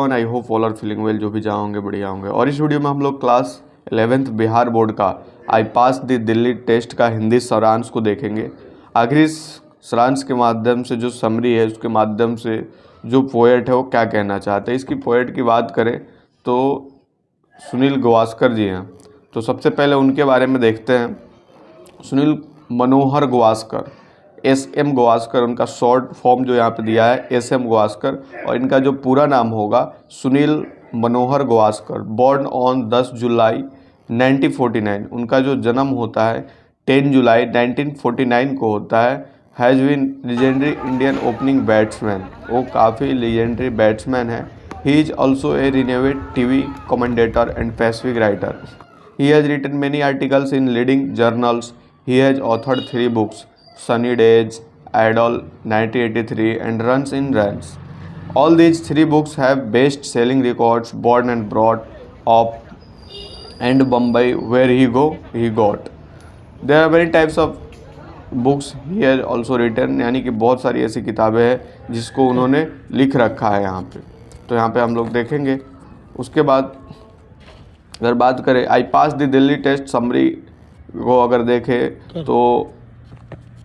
Everyone, I hope all are feeling well. जो भी जहाँ होंगे बढ़िया होंगे। और इस वीडियो में हम लोग क्लास 11th बिहार बोर्ड का आई पास द दिल्ली टेस्ट का हिंदी सारांश को देखेंगे। आखिर इस सारांश के माध्यम से जो समरी है उसके माध्यम से जो पोएट है वो क्या कहना चाहते हैं। इसकी पोएट की बात करें तो सुनील गावस्कर जी हैं। तो सबसे पहले उनके बारे में देखते हैं। सुनील मनोहर गावस्कर, SM गावस्कर उनका शॉर्ट फॉर्म जो यहाँ पे दिया है, SM गावस्कर। और इनका जो पूरा नाम होगा सुनील मनोहर गावस्कर। बॉर्न ऑन 10 जुलाई 1949। उनका जो जन्म होता है 10 जुलाई 1949 को होता है। Has been legendary Indian opening batsman, वो काफ़ी लीजेंडरी बैट्समैन है। He is also a renowned TV commentator and Pacific writer. He has written many articles in leading journals. He has authored 3 books, Sunny Days, Idol 1983 and Runs in Runs. All these 3 books have best-selling records. Born and brought up and Bombay, where he got. There are many types of books he has also written, यानी कि बहुत सारी ऐसी किताबें हैं जिसको उन्होंने लिख रखा है यहाँ पे। तो यहाँ पे हम लोग देखेंगे। उसके बाद अगर बात करें I pass the Delhi test summary को अगर देखें तो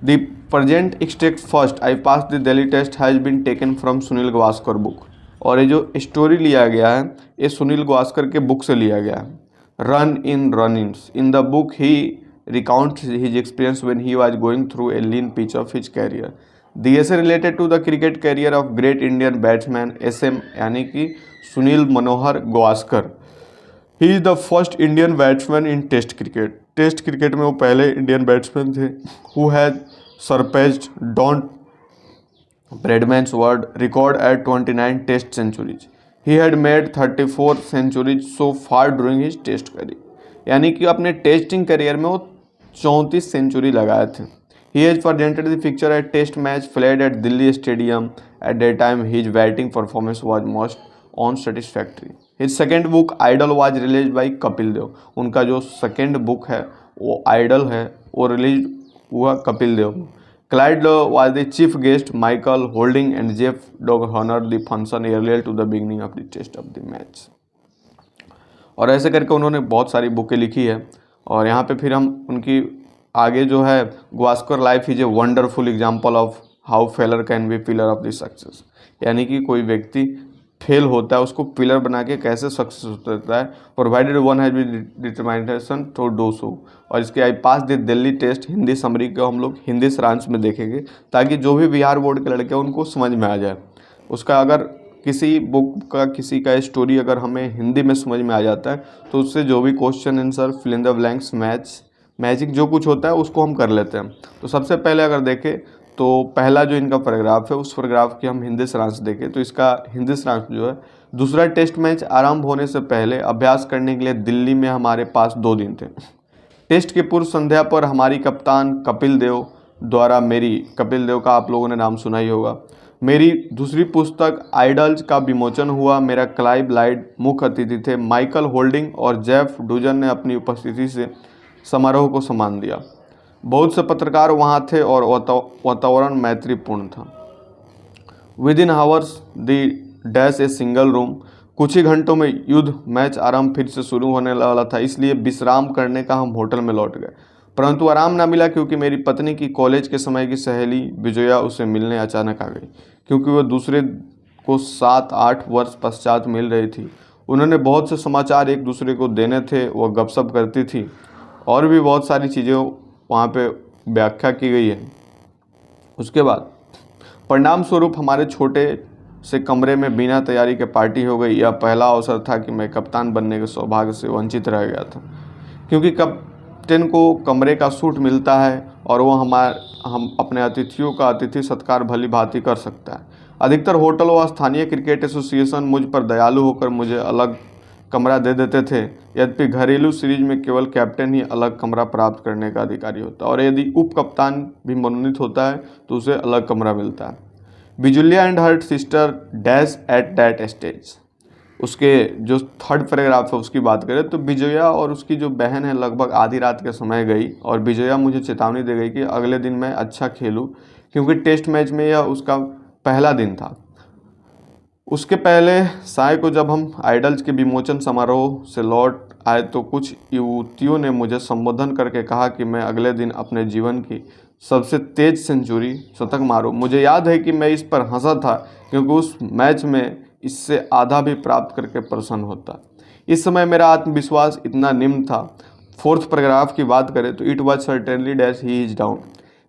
the present extract first I pass the Delhi test has been taken from Sunil Gavaskar book. और ये जो स्टोरी लिया गया है ये सुनील गावस्कर के बुक से लिया गया है। Run-ins in the book he recounts his experience when he was going through a lean pitch of his career. The essay related to the cricket career of great Indian batsman SM यानी कि Sunil Manohar Gavaskar. He is the first Indian batsman in Test cricket. Test cricket में वो पहले Indian batsman थे who had surpassed Don Bradman's world record at 29 Test centuries. He had made 34 centuries so far during his Test career. यानी कि अपने testing career में वो 34 century लगाए थे। He has presented the picture at Test match played at Delhi Stadium. At that time, his batting performance was most unsatisfactory. His second book, Idol, was released by Kapil Dev. उनका जो second book है वो idol है, वो release हुआ Kapil Dev. Clyde was the chief guest. Michael Holding and Jeff Dog honored the function earlier to the beginning of the test of the match. और ऐसे करके उन्होंने बहुत सारी बुकें लिखी है। और यहाँ पे फिर हम उनकी आगे जो है Gavaskar life is a wonderful example of how failure can be pillar of the success. यानी कि कोई व्यक्ति फेल होता है उसको पिलर बना के कैसे सक्सेस होता है। Provided one has been determination to do so. और इसके I pass the Delhi test Hindi summary को हम लोग हिंदी सारांश में देखेंगे ताकि जो भी बिहार बोर्ड के लड़के हैं उनको समझ में आ जाए। उसका अगर किसी बुक का किसी का स्टोरी अगर हमें हिंदी में समझ में आ जाता है तो उससे जो भी question answer fill in the blanks magic जो कुछ होता है उसको हम कर लेते हैं। तो सबसे पहले अगर देखें तो पहला जो इनका पैराग्राफ है उस पैराग्राफ की हम हिंदी सारांश देखें तो इसका हिंदी सारांश जो है, दूसरा टेस्ट मैच आरंभ होने से पहले अभ्यास करने के लिए दिल्ली में हमारे पास 2 दिन थे। टेस्ट के पूर्व संध्या पर हमारी कप्तान कपिल देव द्वारा कपिल देव का आप लोगों ने नाम सुना ही होगा, मेरी दूसरी पुस्तक आइडल्स का विमोचन हुआ। मेरा क्लाइव लाइड मुख्य अतिथि थे। माइकल होल्डिंग और जेफ डूजन ने अपनी उपस्थिति से समारोह को सम्मान दिया। बहुत से पत्रकार वहां थे और वातावरण मैत्रीपूर्ण था। With in hours the dash a single room. कुछ ही घंटों में युद्ध मैच आरंभ फिर से शुरू होने वाला था, इसलिए विश्राम करने का हम होटल में लौट गए। परंतु आराम ना मिला क्योंकि मेरी पत्नी की कॉलेज के समय की सहेली विजया उसे मिलने अचानक आ गई। क्योंकि वह दूसरे को 7-8 वर्ष पश्चात मिल रही थी। उन्होंने बहुत से समाचार एक दूसरे को देने थे, वह गपशप करती थी और भी बहुत सारी चीज़ें वहाँ पे व्याख्या की गई है। उसके बाद परिणाम स्वरूप हमारे छोटे से कमरे में बिना तैयारी के पार्टी हो गई। यह पहला अवसर था कि मैं कप्तान बनने के सौभाग्य से वंचित रह गया था, क्योंकि कैप्टन को कमरे का सूट मिलता है और वो हम अपने अतिथियों का अतिथि सत्कार भली भांति कर सकता है। अधिकतर होटल व स्थानीय क्रिकेट एसोसिएशन मुझ पर दयालु होकर मुझे अलग कमरा दे देते थे। यद्यपि घरेलू सीरीज में केवल कैप्टन ही अलग कमरा प्राप्त करने का अधिकारी होता है और यदि उप कप्तान भी मनोनीत होता है तो उसे अलग कमरा मिलता है। Bijulia and her sister dash at that stage. उसके जो थर्ड पैराग्राफ है उसकी बात करें तो विजया और उसकी जो बहन है लगभग आधी रात के समय गई और विजया मुझे चेतावनी दे गई कि अगले दिन मैं अच्छा खेलूं, क्योंकि टेस्ट मैच में यह उसका पहला दिन था। उसके पहले साय को जब हम आइडल्स के विमोचन समारोह से लौट आए तो कुछ युवतियों ने मुझे संबोधन करके कहा कि मैं अगले दिन अपने जीवन की सबसे तेज सेंचुरी शतक मारूं। मुझे याद है कि मैं इस पर हंसा था क्योंकि उस मैच में इससे आधा भी प्राप्त करके प्रसन्न होता। इस समय मेरा आत्मविश्वास इतना निम्न था। फोर्थ पैराग्राफ की बात करें तो it was certainly dash he is down.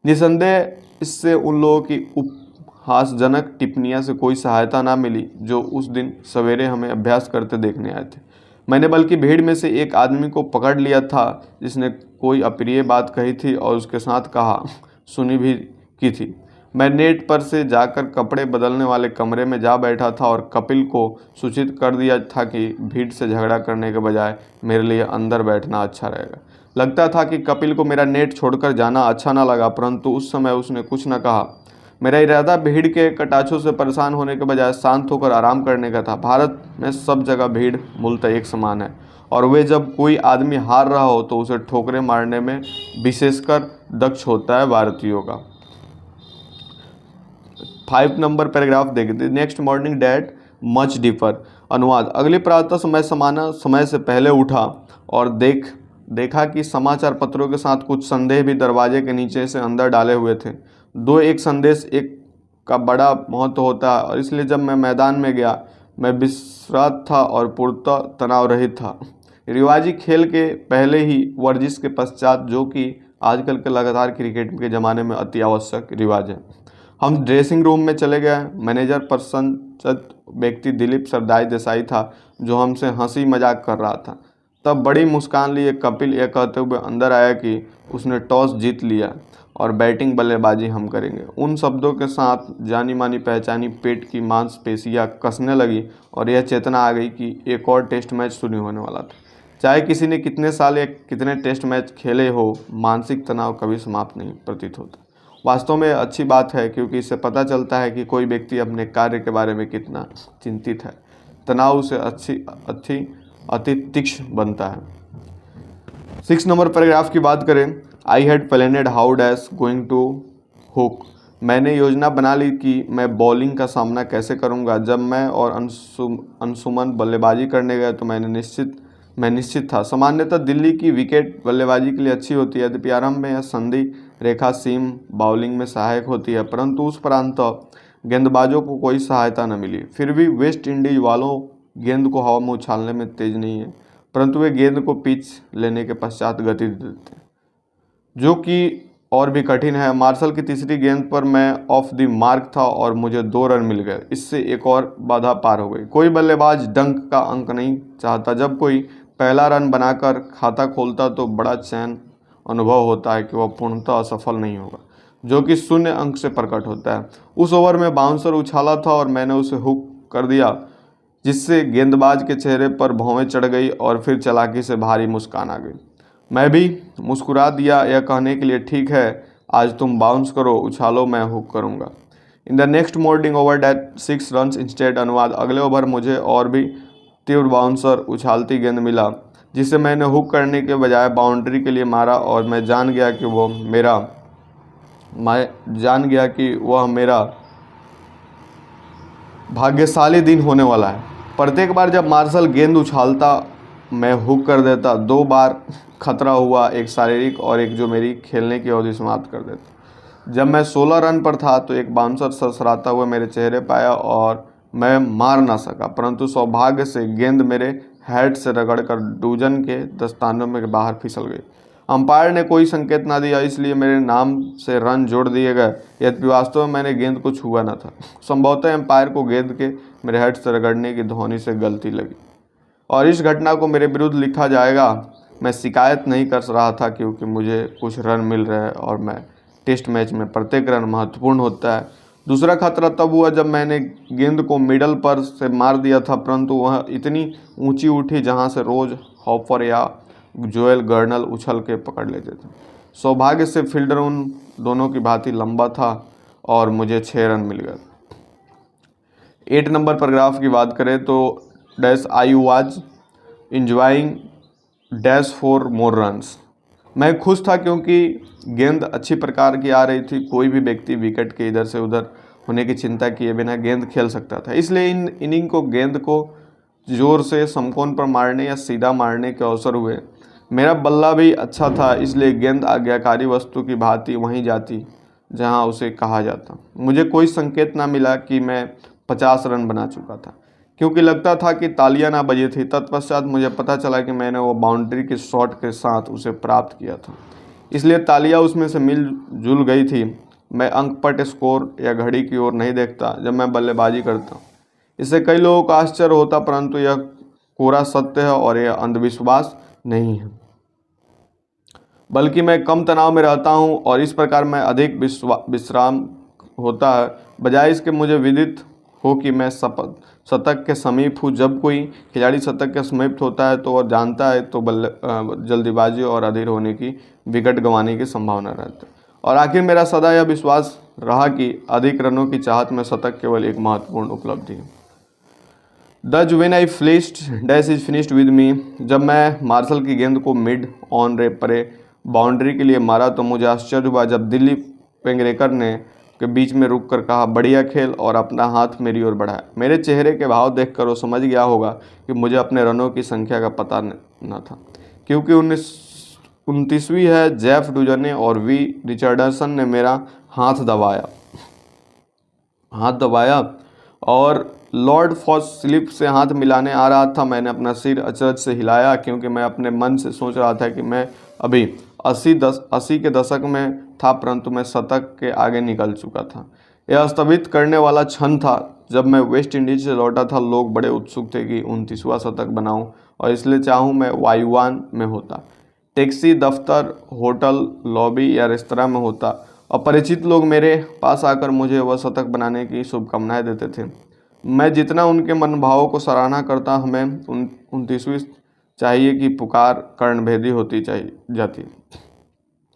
निसंदेह इससे उन लोगों की उपहासजनक टिप्पणियां से कोई सहायता ना मिली जो उस दिन सवेरे हमें अभ्यास करते देखने आए थे। मैंने बल्कि भीड़ में से एक आदमी को पकड़ लिया था जिसने कोई अप्रिय बात कही थी और उसके साथ कहा सुनी भी की थी। मैं नेट पर से जाकर कपड़े बदलने वाले कमरे में जा बैठा था और कपिल को सूचित कर दिया था कि भीड़ से झगड़ा करने के बजाय मेरे लिए अंदर बैठना अच्छा रहेगा। लगता था कि कपिल को मेरा नेट छोड़कर जाना अच्छा ना लगा, परंतु उस समय उसने कुछ न कहा। मेरा इरादा भीड़ के कटाक्षों से परेशान होने के बजाय शांत होकर आराम करने का था। भारत में सब जगह भीड़ मूलतः एक समान है और वे जब कोई आदमी हार रहा हो तो उसे ठोकरें मारने में विशेषकर दक्ष होता है भारतीयों का। 5 नंबर पैराग्राफ देखते। Next morning that much differ. अनुवाद। अगली प्रातः समय समाना समय से पहले उठा और देखा कि समाचार पत्रों के साथ कुछ संदेह भी दरवाजे के नीचे से अंदर डाले हुए थे। एक संदेश एक का बड़ा महत्व होता है और इसलिए जब मैं मैदान में गया मैं विश्रांत था और पूर्णतः तनाव रहित था। रिवाजी खेल के पहले ही वर्जिश के पश्चात, जो कि आजकल के लगातार क्रिकेट के ज़माने में अति आवश्यक रिवाज है। हम ड्रेसिंग रूम में चले गए। मैनेजर प्रसन्नचित्त व्यक्ति दिलीप सरदाई देसाई था जो हमसे हंसी मजाक कर रहा था। तब बड़ी मुस्कान लिए कपिल यह कहते हुए अंदर आया कि उसने टॉस जीत लिया और बैटिंग बल्लेबाजी हम करेंगे। उन शब्दों के साथ जानी मानी पहचानी पेट की मांसपेशियां कसने लगी और यह चेतना आ गई कि एक और टेस्ट मैच शुरू होने वाला था। चाहे किसी ने कितने साल या कितने टेस्ट मैच खेले हो, मानसिक तनाव कभी समाप्त नहीं प्रतीत होता। वास्तव में अच्छी बात है क्योंकि इससे पता चलता है कि कोई व्यक्ति अपने कार्य के बारे में कितना चिंतित है। तनाव उसे अति तीक्ष्ण बनता है। 6 नंबर पैराग्राफ की बात करें। I had planned how dash going to hook. मैंने योजना बना ली कि मैं बॉलिंग का सामना कैसे करूंगा। जब मैं और अंशुमन बल्लेबाजी करने गए तो मैं निश्चित था। सामान्यतः दिल्ली की विकेट बल्लेबाजी के लिए अच्छी होती है, यद्यपि आरंभ में यह संधि रेखा सीम बाउलिंग में सहायक होती है, परंतु उस प्रांत गेंदबाजों को कोई सहायता न मिली। फिर भी वेस्ट इंडीज वालों गेंद को हवा में उछालने में तेज नहीं है, परंतु वे गेंद को पिच लेने के पश्चात गति देते हैं, जो कि और भी कठिन है। मार्शल की तीसरी गेंद पर मैं ऑफ द मार्क था और मुझे 2 रन मिल गए। इससे एक और बाधा पार हो गई। कोई बल्लेबाज डंक का अंक नहीं चाहता। जब कोई पहला रन बनाकर खाता खोलता तो बड़ा चैन अनुभव होता है कि वह पूर्णतः असफल नहीं होगा, जो कि 0 अंक से प्रकट होता है। उस ओवर में बाउंसर उछाला था और मैंने उसे हुक कर दिया, जिससे गेंदबाज के चेहरे पर भौवें चढ़ गई और फिर चालाकी से भारी मुस्कान आ गई। मैं भी मुस्कुरा दिया, यह कहने के लिए ठीक है आज तुम बाउंस करो, उछालो, मैं हुक करूंगा। In the next morning over that 6 run instead. अनुवाद। अगले ओवर मुझे और भी तीव्र बाउंसर उछालती गेंद मिला, जिसे मैंने हुक करने के बजाय बाउंड्री के लिए मारा और मैं जान गया कि वह मेरा भाग्यशाली दिन होने वाला है। प्रत्येक बार जब मार्शल गेंद उछालता मैं हुक कर देता। 2 बार खतरा हुआ, एक शारीरिक और एक जो मेरी खेलने की अवधि समाप्त कर देता। जब मैं 16 रन पर था तो एक बाउंसर सरसराता हुआ मेरे चेहरे पर आया और मैं मार ना सका, परंतु सौभाग्य से गेंद मेरे हेड से रगड़कर डूजन के दस्तानों में बाहर फिसल गई। अंपायर ने कोई संकेत ना दिया, इसलिए मेरे नाम से रन जोड़ दिए गए, यद्यपि वास्तव में मैंने गेंद को छुआ न था। संभवतः अंपायर को गेंद के मेरे हेड से रगड़ने की ध्वनि से गलती लगी और इस घटना को मेरे विरुद्ध लिखा जाएगा। मैं शिकायत नहीं कर रहा था क्योंकि मुझे कुछ रन मिल रहे हैं और मैं टेस्ट मैच में प्रत्येक रन महत्वपूर्ण होता है। दूसरा खतरा तब हुआ जब मैंने गेंद को मिडल पर से मार दिया था, परंतु वह इतनी ऊंची उठी जहां से रोज हॉपर या जोएल गर्नल उछल के पकड़ लेते थे। सौभाग्य से फील्डर उन दोनों की भांति लंबा था और मुझे 6 रन मिल गए। 8 नंबर पैराग्राफ की बात करें तो dash I was enjoying dash for more runs. मैं खुश था क्योंकि गेंद अच्छी प्रकार की आ रही थी। कोई भी व्यक्ति विकेट के इधर से उधर होने की चिंता किए बिना गेंद खेल सकता था। इसलिए इन इनिंग को गेंद को जोर से समकोण पर मारने या सीधा मारने के अवसर हुए। मेरा बल्ला भी अच्छा था, इसलिए गेंद आज्ञाकारी वस्तु की भांति वहीं जाती जहां उसे कहा जाता। मुझे कोई संकेत ना मिला कि मैं 50 रन बना चुका था, क्योंकि लगता था कि तालियां ना बजी थी। तत्पश्चात मुझे पता चला कि मैंने वो बाउंड्री के शॉट के साथ उसे प्राप्त किया था, इसलिए तालियां उसमें से मिलजुल गई थी। मैं अंकपट, स्कोर या घड़ी की ओर नहीं देखता जब मैं बल्लेबाजी करता। इससे कई लोगों को आश्चर्य होता, परंतु यह कोरा सत्य है और यह अंधविश्वास नहीं है, बल्कि मैं कम तनाव में रहता हूं और इस प्रकार मैं अधिक विश्राम होता है, बजाय इसके मुझे विदित हो कि मैं शतक के समीप हूँ। जब कोई खिलाड़ी शतक के समीप होता है तो वह जानता है तो जल्दीबाजी और अधीर होने की, विकेट गंवाने की संभावना रहती है। और आखिर मेरा सदा यह विश्वास रहा कि अधिक रनों की चाहत में शतक केवल एक महत्वपूर्ण उपलब्धि है। Thus when I flinched, dash is finished with me। जब मैं मार्शल की गेंद को मिड ऑन रे परे बाउंड्री के लिए मारा तो मुझे आश्चर्य हुआ जब दिलीप वेंगरेकर ने के बीच में रुककर कहा, बढ़िया खेल, और अपना हाथ मेरी ओर बढ़ाया। मेरे चेहरे के भाव देखकर वो समझ गया होगा कि मुझे अपने रनों की संख्या का पता न था, क्योंकि 29वीं है। जेफ डुजने और वी रिचर्डसन ने मेरा हाथ दबाया और लॉर्ड फॉस स्लिप से हाथ मिलाने आ रहा था। मैंने अपना सिर अचरज से हिलाया, क्योंकि मैं अपने मन से सोच रहा था कि मैं अभी 80 के दशक में था, परंतु मैं शतक के आगे निकल चुका था। यह स्तंभित करने वाला क्षण था जब मैं वेस्ट इंडीज से लौटा था। लोग बड़े उत्सुक थे कि 29वां शतक बनाऊं, और इसलिए चाहूँ मैं वायुयान में होता, टैक्सी, दफ्तर, होटल लॉबी या रेस्तरां में होता। अपरिचित लोग मेरे पास आकर मुझे वह शतक बनाने की शुभकामनाएं देते थे। मैं जितना उनके मनभावों को सराहना करता, हमें 29वीं चाहिए कि पुकार कर्णभेदी होती जाती।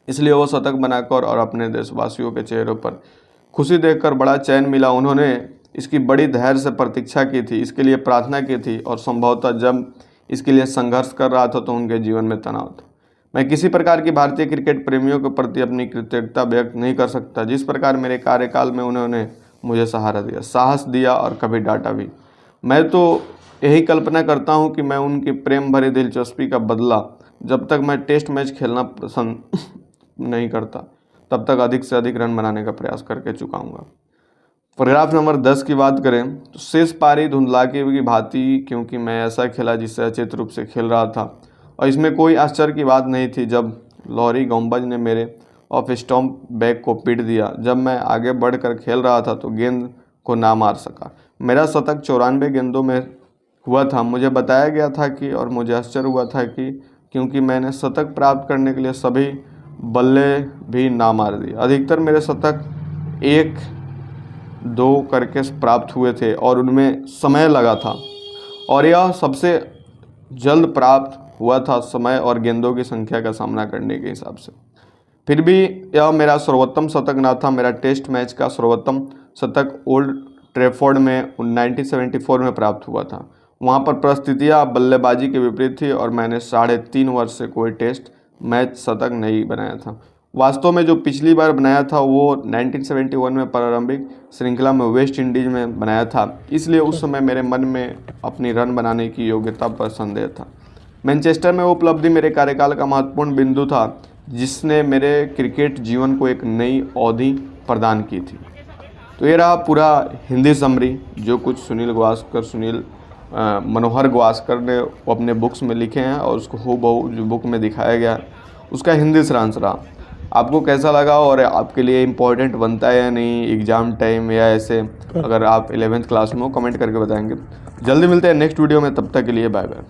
इसलिए वो शतक बनाकर और अपने देशवासियों के चेहरों पर खुशी देखकर बड़ा चैन मिला। उन्होंने इसकी बड़ी धैर्य से प्रतीक्षा की थी, इसके लिए प्रार्थना की थी, और संभवतः जब इसके लिए संघर्ष कर रहा था तो उनके जीवन में तनाव था। मैं किसी प्रकार की भारतीय क्रिकेट प्रेमियों के प्रति अपनी कृतज्ञता व्यक्त नहीं कर सकता, जिस प्रकार मेरे कार्यकाल में उन्होंने मुझे सहारा दिया, साहस दिया और कभी डांटा भी। मैं तो यही कल्पना करता हूं कि मैं उनकी प्रेम भरी दिलचस्पी का बदला, जब तक मैं टेस्ट मैच खेलना पसंद नहीं करता, तब तक अधिक से अधिक रन बनाने का प्रयास करके चुकाऊंगा। पैराग्राफ नंबर 10 की बात करें तो शेष पारी धुंधलाके की भांति, क्योंकि मैं ऐसा खेला जिससे अचित रूप से खेल रहा था, और इसमें कोई आश्चर्य की बात नहीं थी जब लॉरी गॉम्बज ने मेरे ऑफ स्टॉम्प बैग को पीट दिया। जब मैं आगे बढ़कर खेल रहा था तो गेंद को ना मार सका। मेरा शतक 94 गेंदों में हुआ था। मुझे बताया गया था कि, और मुझे आश्चर्य हुआ था कि, क्योंकि मैंने शतक प्राप्त करने के लिए सभी बल्ले भी ना मार दिए। अधिकतर मेरे शतक 1-2 करके प्राप्त हुए थे और उनमें समय लगा था, और यह सबसे जल्द प्राप्त हुआ था समय और गेंदों की संख्या का सामना करने के हिसाब से। फिर भी यह मेरा सर्वोत्तम शतक न था। मेरा टेस्ट मैच का सर्वोत्तम शतक ओल्ड ट्रैफोर्ड में 1974 में प्राप्त हुआ था। वहां पर परिस्थितियां बल्लेबाजी के विपरीत थी और मैंने 3.5 वर्ष से कोई टेस्ट मैच शतक नहीं बनाया था। वास्तव में जो पिछली बार बनाया था वो 1971 में प्रारंभिक श्रृंखला में वेस्ट इंडीज में बनाया था, इसलिए उस समय मेरे मन में अपनी रन बनाने की योग्यता पर संदेह था। मैनचेस्टर में वो उपलब्धि मेरे कार्यकाल का महत्वपूर्ण बिंदु था, जिसने मेरे क्रिकेट जीवन को एक नई अवधि प्रदान की थी। तो ये रहा पूरा हिंदी समरी, जो कुछ सुनील मनोहर गावस्कर ने अपने बुक्स में लिखे हैं, और उसको हूबहू जो बुक में दिखाया गया उसका हिंदी सारांश रहा। आपको कैसा लगा और आपके लिए इम्पोर्टेंट बनता है या नहीं एग्ज़ाम टाइम, या ऐसे अगर आप 11th क्लास में हो, कमेंट करके बताएंगे। जल्दी मिलते हैं नेक्स्ट वीडियो में, तब तक के लिए बाय बाय।